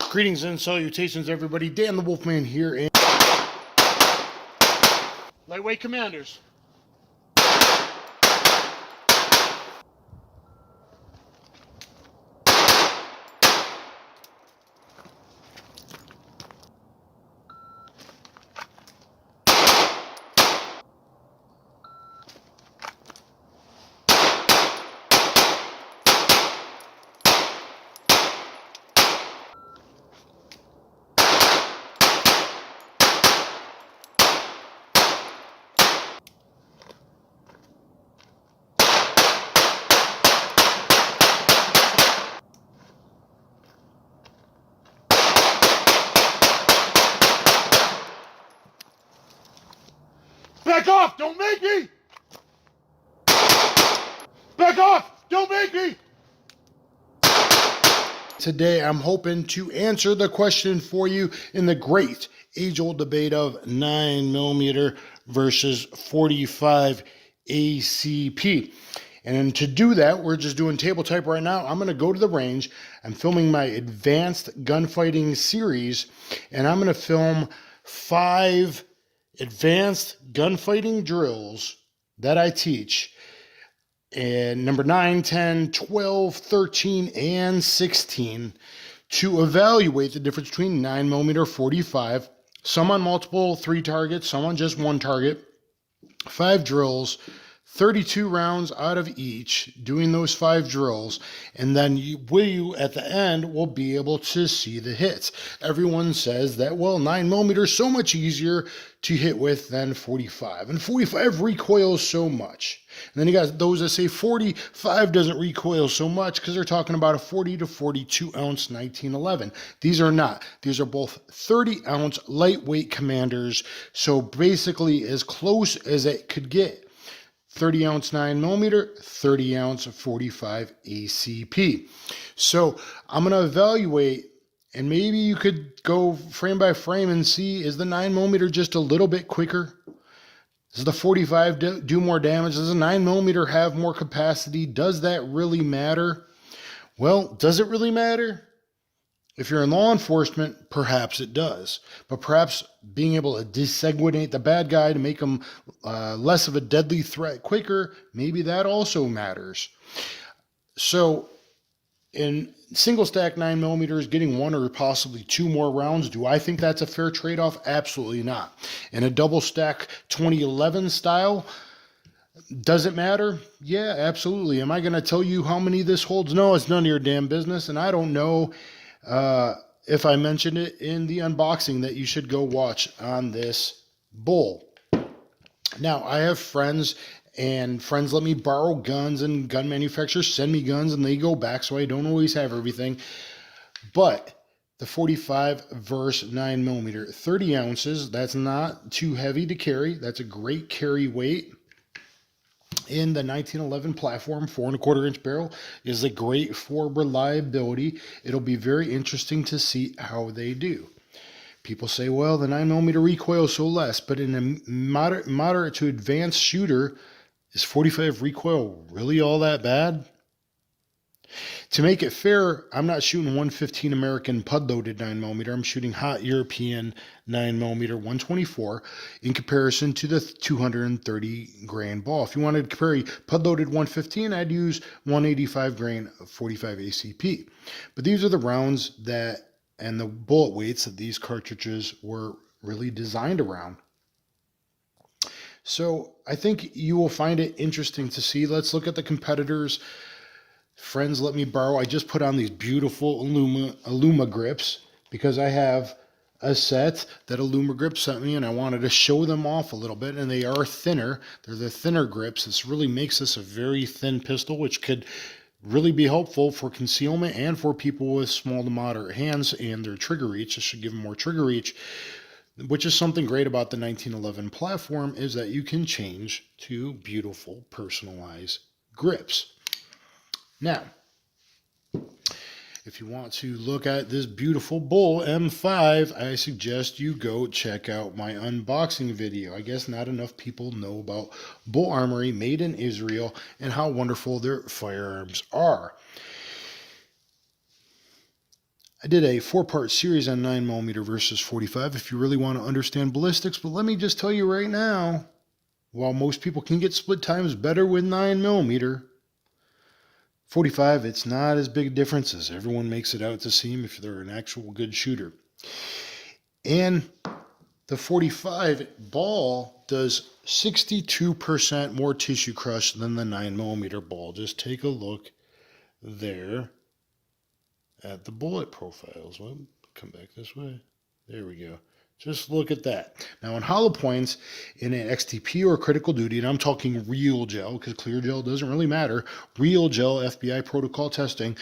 Greetings and salutations, everybody. Dan the Wolfman here, and Lightweight Commanders. Back off! Don't make me! Back off! Don't make me! Today I'm hoping to answer the question for you in the great age-old debate of 9mm versus 45 ACP. And to do that, we're just doing table type right now. I'm going to go to the range. I'm filming my advanced gunfighting series, and I'm going to film 5 advanced gunfighting drills that I teach, and number 9, 10, 12, 13, and 16, to evaluate the difference between 9mm 45, some on multiple 3 targets, some on just 1 target, 5 drills, 32 rounds out of each, doing those 5 drills, and then you at the end will be able to see the hits. Everyone says that, well, 9mm is so much easier to hit with than 45, and 45 recoils so much. And then you got those that say 45 doesn't recoil so much because they're talking about a 40 to 42 ounce 1911. These are not. These are both 30 ounce lightweight commanders, so basically as close as it could get. 30 ounce 9mm, 30 ounce 45 ACP. So I'm going to evaluate, and maybe you could go frame by frame and see, is the 9mm just a little bit quicker? Does the 45 do more damage? Does the 9mm have more capacity? Does that really matter? Well, does it really matter? If you're in law enforcement, perhaps it does. But perhaps being able to desanguinate the bad guy to make him less of a deadly threat quicker, maybe that also matters. So in single stack 9mm, getting 1 or possibly 2 more rounds, do I think that's a fair trade-off? Absolutely not. In a double stack 2011 style, does it matter? Yeah, absolutely. Am I going to tell you how many this holds? No, it's none of your damn business, and I don't know if I mentioned it in the unboxing that you should go watch on this bull. Now, I have friends, and friends let me borrow guns, and gun manufacturers send me guns, and they go back, so I don't always have everything. But the 45 versus 9mm, 30 ounces, that's not too heavy to carry. That's a great carry weight. In the 1911 platform, 4¼ inch barrel is a great for reliability. It'll be very interesting to see how they do. People say, well, the 9mm recoil is so less, but in a moderate to advanced shooter, is 45 recoil really all that bad? To make it fair, I'm not shooting 115 American pud-loaded 9mm. I'm shooting hot European 9mm 124 in comparison to the 230 grain ball. If you wanted to carry pud-loaded 115, I'd use 185 grain 45 ACP. But these are the rounds that, and the bullet weights that these cartridges were really designed around. So I think you will find it interesting to see. Let's look at the competitors. Friends let me borrow. I just put on these beautiful Illuma grips because I have a set that Illuma Grip sent me, and I wanted to show them off a little bit, and they are thinner. They're the thinner grips. This really makes this a very thin pistol, which could really be helpful for concealment and for people with small to moderate hands and their trigger reach. It should give them more trigger reach, which is something great about the 1911 platform, is that you can change to beautiful personalized grips. Now, if you want to look at this beautiful bull M5, I suggest you go check out my unboxing video. I guess not enough people know about Bull Armory, made in Israel, and how wonderful their firearms are. I did a 4-part series on 9mm versus 45 if you really want to understand ballistics, but let me just tell you right now, while most people can get split times better with 9mm, 45, it's not as big a difference as everyone makes it out to seem if they're an actual good shooter. And the 45 ball does 62% more tissue crush than the 9mm ball. Just take a look there at the bullet profiles. Well, come back this way. There we go. Just look at that. Now, in hollow points, in an XTP or critical duty, and I'm talking real gel because clear gel doesn't really matter, real gel FBI protocol testing,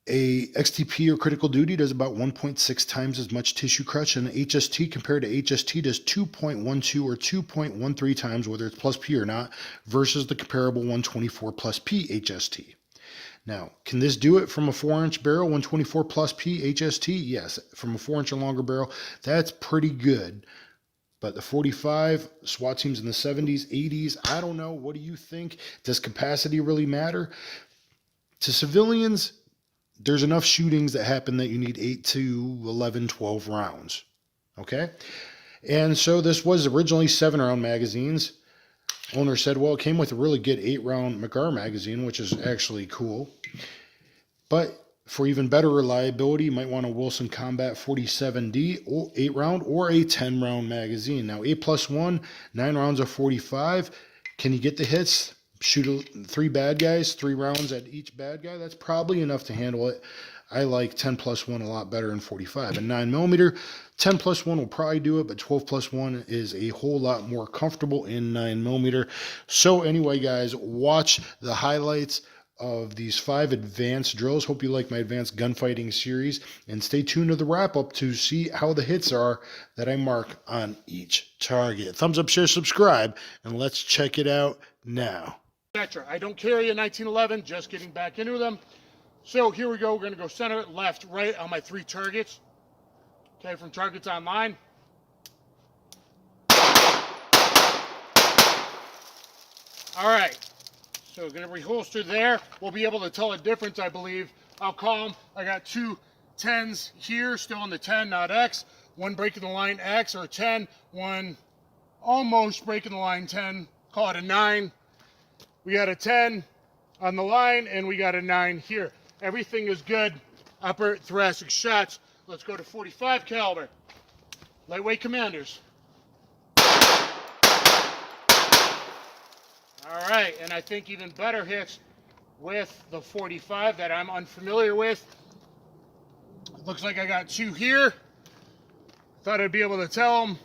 a XTP or critical duty does about 1.6 times as much tissue crush, and HST compared to HST does 2.12 or 2.13 times, whether it's plus P or not, versus the comparable 124 plus P HST. Now, can this do it from a 4-inch barrel, 124 plus P HST? Yes, from a 4-inch or longer barrel, that's pretty good. But the 45, SWAT teams in the 70s, 80s, I don't know. What do you think? Does capacity really matter? To civilians, there's enough shootings that happen that you need 8 to 11, 12 rounds. Okay? And so this was originally 7-round magazines. Owner said, well, it came with a really good 8-round McGar magazine, which is actually cool. But for even better reliability, you might want a Wilson Combat 47D 8-round or a 10-round magazine. Now, 8+1, 9 rounds of 45. Can you get the hits? Shoot 3 bad guys, 3 rounds at each bad guy. That's probably enough to handle it. I like 10+1 a lot better than 45. And 9mm, 10+1 will probably do it, but 12+1 is a whole lot more comfortable in 9mm. So anyway, guys, watch the highlights of these 5 advanced drills. Hope you like my advanced gunfighting series, and stay tuned to the wrap-up to see how the hits are that I mark on each target. Thumbs up, share, subscribe, and let's check it out now. I don't carry a 1911, just getting back into them. So here we go. We're going to go center, left, right on my 3 targets. Okay, from targets online. All right. So we're going to reholster there. We'll be able to tell a difference, I believe. I'll call them. I got 2 10s here, still on the 10, not X. 1 breaking the line X or 10. 1 almost breaking the line 10. Call it a 9. We got a 10 on the line, and we got a 9 here. Everything is good. Upper thoracic shots. Let's go to 45 caliber. Lightweight commanders. All right, and I think even better hits with the 45 that I'm unfamiliar with. Looks like I got 2 here. Thought I'd be able to tell them.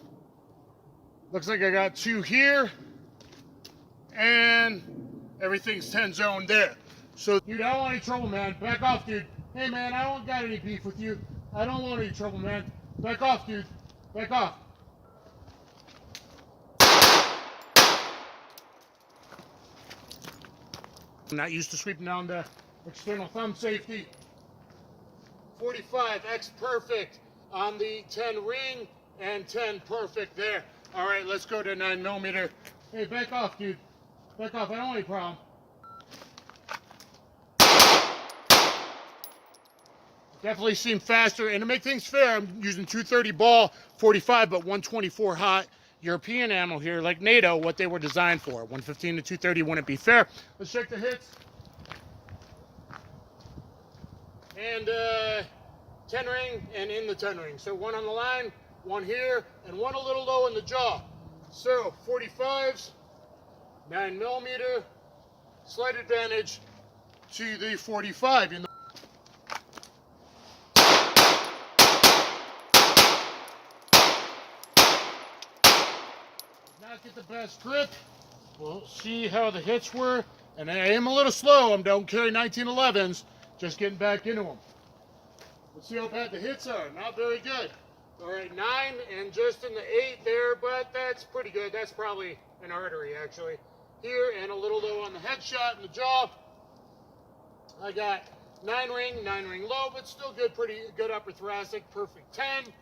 Looks like I got 2 here. And everything's 10 zone there. So, dude, I don't want any trouble, man. Back off, dude. Hey, man, I don't got any beef with you. I don't want any trouble, man. Back off, dude. Back off. I'm not used to sweeping down the external thumb safety. 45, X perfect on the 10 ring and 10 perfect there. All right, let's go to 9mm. Hey, back off, dude. Back off. I don't want any problem. Definitely seem faster, and to make things fair, I'm using 230 ball, 45, but 124 hot European ammo here, like NATO, what they were designed for. 115 to 230 wouldn't be fair. Let's check the hits. And 10 ring and in the 10 ring. So 1 on the line, 1 here, and 1 a little low in the jaw. So 45s, 9mm, slight advantage to the 45. Not get the best grip. We'll see how the hits were. And I am a little slow. I don't carry 1911s. Just getting back into them. Let's see how bad the hits are. Not very good. All right, 9 and just in the 8 there, but that's pretty good. That's probably an artery, actually. Here and a little low on the headshot in the jaw. I got 9 ring low, but still good, pretty good upper thoracic. Perfect 10.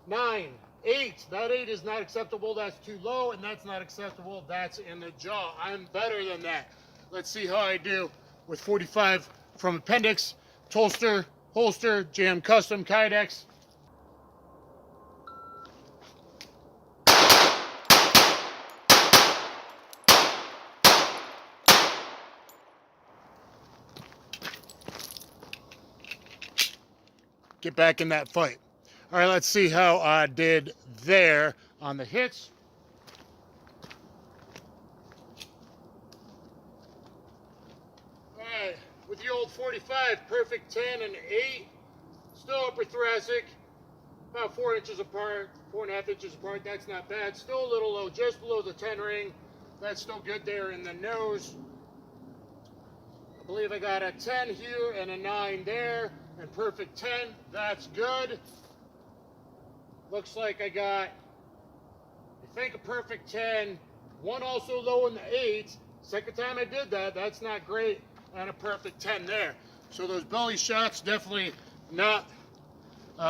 9, 8. That 8 is not acceptable. That's too low, and that's not acceptable. That's in the jaw. I'm better than that. Let's see how I do with 45 from appendix, holster, holster, Jam Custom Kydex. Get back in that fight. All right, let's see how I did there on the hits. All right, with the old 45, perfect 10 and 8. Still upper thoracic, about 4 inches apart, 4.5 inches apart. That's not bad. Still a little low, just below the 10 ring. That's still good there in the nose. I believe I got a 10 here and a 9 there. And perfect 10, that's good. Looks like I got, I think, a perfect 10, one also low in the 8. Second time I did that, that's not great, and a perfect 10 there. So those belly shots, definitely not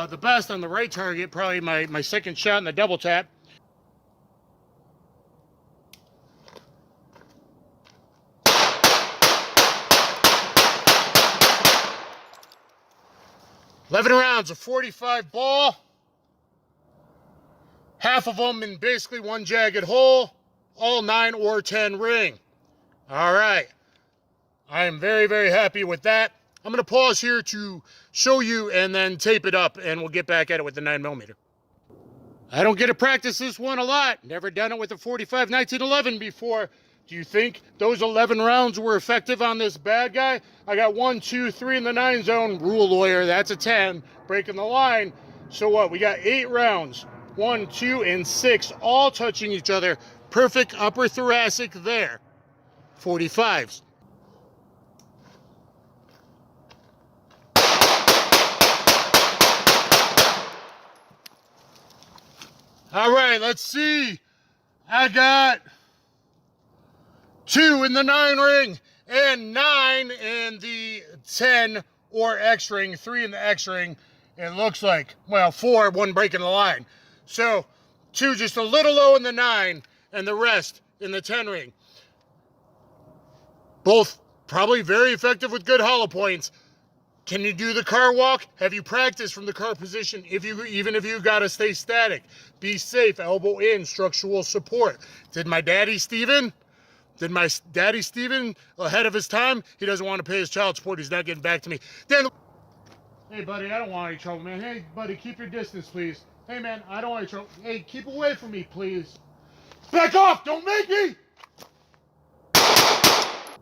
the best on the right target, probably my second shot in the double tap. $11 rounds, a 45 ball. Half of them in basically one jagged hole. All 9 or 10 ring. All right. I am very, very happy with that. I'm going to pause here to show you and then tape it up, and we'll get back at it with the 9mm. I don't get to practice this one a lot. Never done it with a 45 1911 before. Do you think those 11 rounds were effective on this bad guy? I got 1, 2, 3 in the 9 zone. Rule lawyer, that's a 10. Breaking the line. So what? We got 8 rounds. 1, 2, and 6 all touching each other. Perfect upper thoracic there. 45s. All right, let's see. I got 2 in the 9 ring and 9 in the 10 or X ring, 3 in the X ring. It looks like, well, 4, 1 breaking the line. So 2 just a little low in the 9 and the rest in the 10 ring. Both probably very effective with good hollow points. Can you do the car walk? Have you practiced from the car position? Even if you got to stay static, be safe, elbow in, structural support. Did my daddy Steven ahead of his time? He doesn't want to pay his child support. He's not getting back to me. Then, hey buddy, I don't want any trouble, man. Hey buddy, keep your distance, please. Hey man, I don't want any trouble. Hey, keep away from me, please. Back off! Don't make me!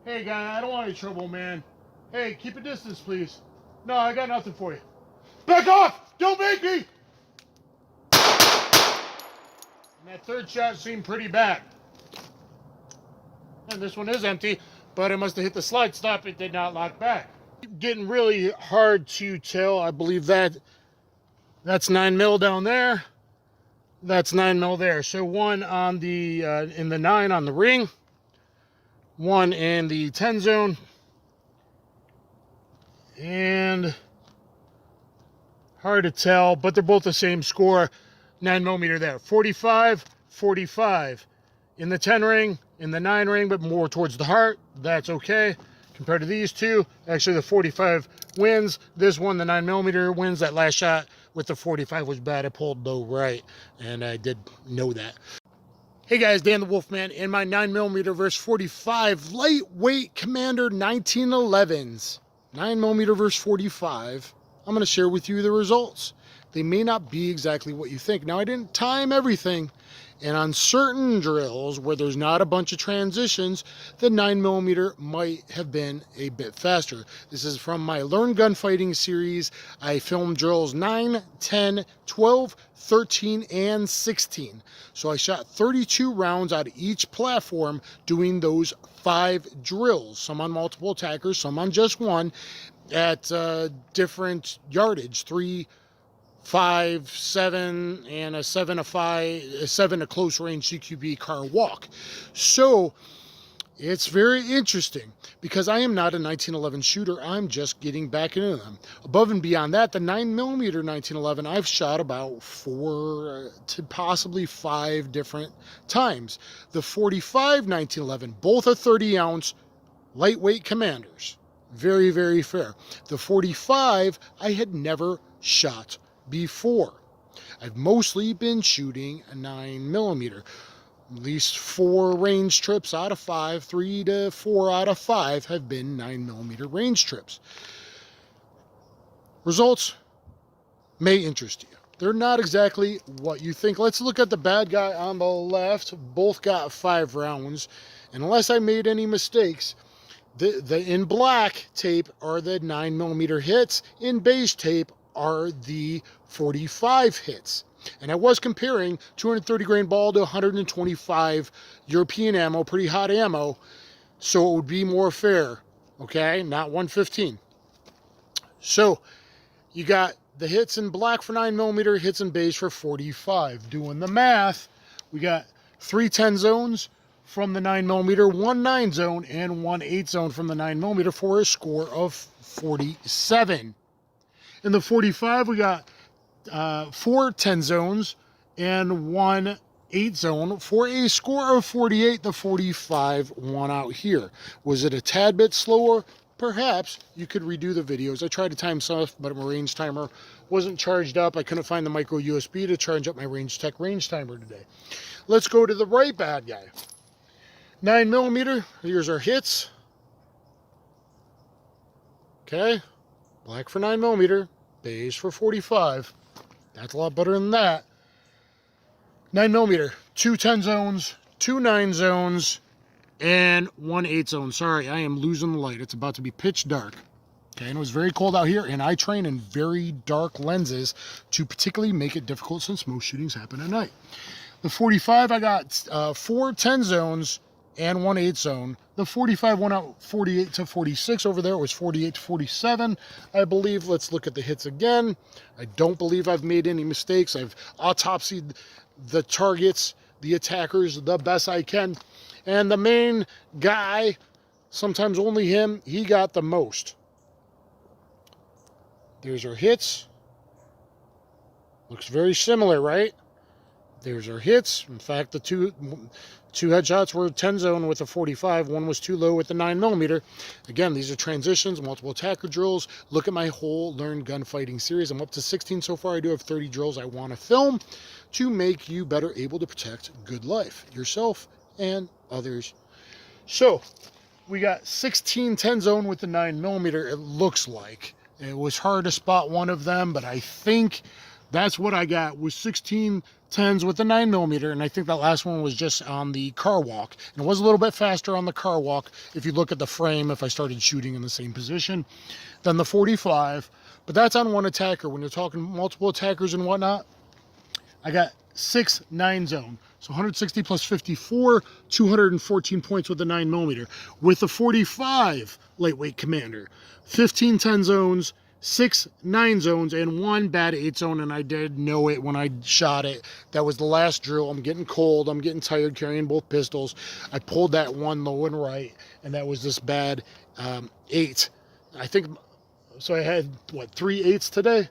Hey guy, I don't want any trouble, man. Hey, keep a distance, please. No, I got nothing for you. Back off! Don't make me! And that third shot seemed pretty bad. And this one is empty, but it must have hit the slide stop. It did not lock back. Getting really hard to tell. I believe that's 9mm down there. That's 9mm there. So 1 on the in the 9 on the ring. 1 in the 10 zone. And hard to tell, but they're both the same score. 9mm there. 45, 45 in the 10 ring, in the 9 ring, but more towards the heart. That's okay. Compared to these two, actually the 45 wins. This one, the 9mm, wins. That last shot with the 45 was bad. I pulled low right, and I did know that. Hey guys, Dan the Wolfman in my 9mm versus 45 lightweight Commander 1911s. 9mm versus 45. I'm going to share with you the results. They may not be exactly what you think. Now, I didn't time everything, and on certain drills where there's not a bunch of transitions, the 9mm might have been a bit faster. This is from my Learn Gunfighting series. I filmed drills 9, 10, 12, 13, and 16. So I shot 32 rounds out of each platform doing those 5 drills, some on multiple attackers, some on just one, at different yardage, 3, 5, 7, and a 7 a close range CQB car walk. So it's very interesting because I am not a 1911 shooter. I'm just getting back into them. Above and beyond that, the 9mm 1911 I've shot about 4 to possibly 5 different times. The 45 1911, both are 30 ounce lightweight Commanders. Very, very fair. The 45 I had never shot before. I've mostly been shooting a 9mm. At least 4 range trips out of 5, 3 to 4 out of 5 have been 9mm range trips. Results may interest you. They're not exactly what you think. Let's look at the bad guy on the left. Both got 5 rounds. And unless I made any mistakes, the in black tape are the 9mm hits. In beige tape are the 45 hits. And I was comparing 230 grain ball to 125 European ammo, pretty hot ammo, so it would be more fair, okay? Not 115. So you got the hits in black for 9mm, hits in beige for 45. Doing the math, we got 3 10 zones from the 9mm, 1 9 zone, and 1 8 zone from the 9mm for a score of 47. In the 45, we got 4 10 zones and 1 8 zone for a score of 48. The 45 won out here. Was it a tad bit slower? Perhaps. You could redo the videos. I tried to time stuff, but my range timer wasn't charged up. I couldn't find the micro USB to charge up my Range Tech range timer today. Let's go to the right bad guy. 9mm, here's our hits. Okay, black for 9mm, beige for 45. That's a lot better than that. 9mm, 2 10 zones, 2 9 zones, and 1 8 zone. Sorry, I am losing the light. It's about to be pitch dark. Okay, and it was very cold out here, and I train in very dark lenses to particularly make it difficult since most shootings happen at night. The 45, I got 4 10 zones and 1 8 zone. The 45 went out 48 to 46. Over there it was 48 to 47, I believe. Let's look at the hits again. I don't believe I've made any mistakes. I've autopsied the targets, the attackers, the best I can. And the main guy, sometimes only him, he got the most. There's our hits. Looks very similar, right? There's our hits. In fact, the two headshots were 10 zone with a 45. One was too low with the 9mm. Again, these are transitions, multiple attacker drills. Look at my whole Learn Gunfighting series. I'm up to 16 so far. I do have 30 drills I want to film to make you better able to protect good life, yourself and others. So we got 16 10 zone with the 9mm, it looks like. It was hard to spot one of them, but I think that's what I got, was 16 10s with the 9mm, and I think that last one was just on the car walk. And it was a little bit faster on the car walk if you look at the frame, if I started shooting in the same position, than the 45. But that's on one attacker. When you're talking multiple attackers and whatnot, I got 6 9 zone. So 160 plus 54, 214 points with the 9mm. With the 45 lightweight commander, 15 10 zones, 6 9 zones, and 1 bad 8 zone, and I did know it when I shot it. That was the last drill. I'm getting cold. I'm getting tired carrying both pistols. I pulled that one low and right, and that was this bad 8. I think, so I had, what, 3 8s today?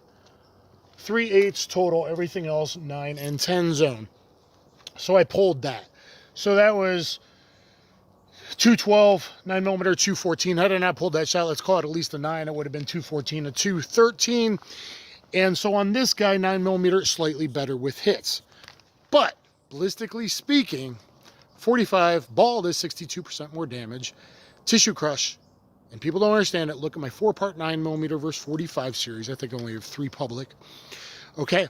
3 8s total, everything else 9 and 10 zone. So I pulled that. So that was 212, 9mm, 214. Had I not pulled that shot, let's call it at least a 9, it would have been 214 to 213. And so on this guy, 9mm, slightly better with hits. But, ballistically speaking, 45, ball does 62% more damage. Tissue crush, and people don't understand it, look at my 4-part 9mm versus 45 series. I think I only have 3 public. Okay.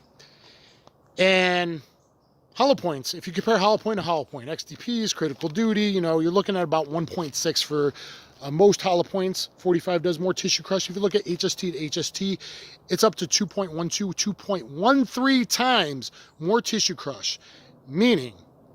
And hollow points, if you compare hollow point to hollow point, XDPs, critical duty, you know, you're looking at about 1.6 for most hollow points. 45 does more tissue crush. If you look at HST to HST, it's up to 2.12, 2.13 times more tissue crush. Meaning,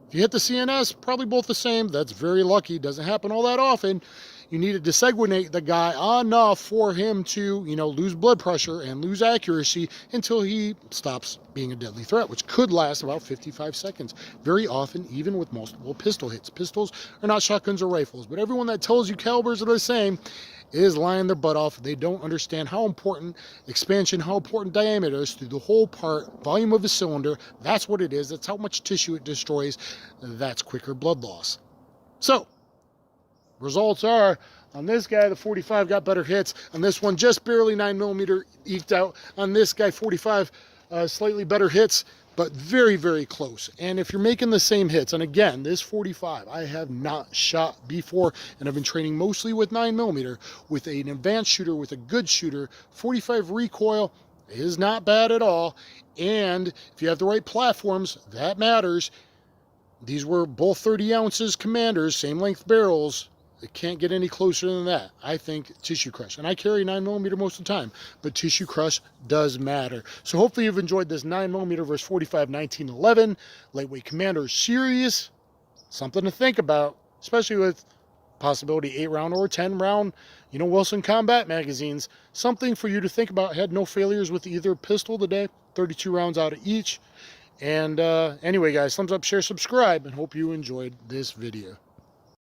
if you hit the CNS, probably both the same. That's very lucky. Doesn't happen all that often. You need to desanguinate the guy enough for him to, you know, lose blood pressure and lose accuracy until he stops being a deadly threat, which could last about 55 seconds. Very often, even with multiple pistol hits. Pistols are not shotguns or rifles, but everyone that tells you calibers are the same is lying their butt off. They don't understand how important expansion, how important diameter is through the whole part, volume of a cylinder. That's what it is. That's how much tissue it destroys. That's quicker blood loss. So, results are On this guy, the 45 got better hits. On this one, just barely 9mm eked out. On this guy, 45 slightly better hits, but very, very close. And if you're making the same hits, and again, this 45 I have not shot before, and I've been training mostly with 9mm with an advanced shooter, with a good shooter. 45 recoil is not bad at all. And if you have the right platforms, that matters. These were both 30 ounces Commanders, same length barrels. It can't get any closer than that. I think tissue crush. And I carry 9mm most of the time, but tissue crush does matter. So hopefully you've enjoyed this 9mm versus 45 1911 lightweight Commander series. Something to think about, especially with possibility 8-round or 10-round, you know, Wilson combat magazines. Something for you to think about. I had no failures with either pistol today. 32 rounds out of each. And anyway, guys, thumbs up, share, subscribe, and hope you enjoyed this video.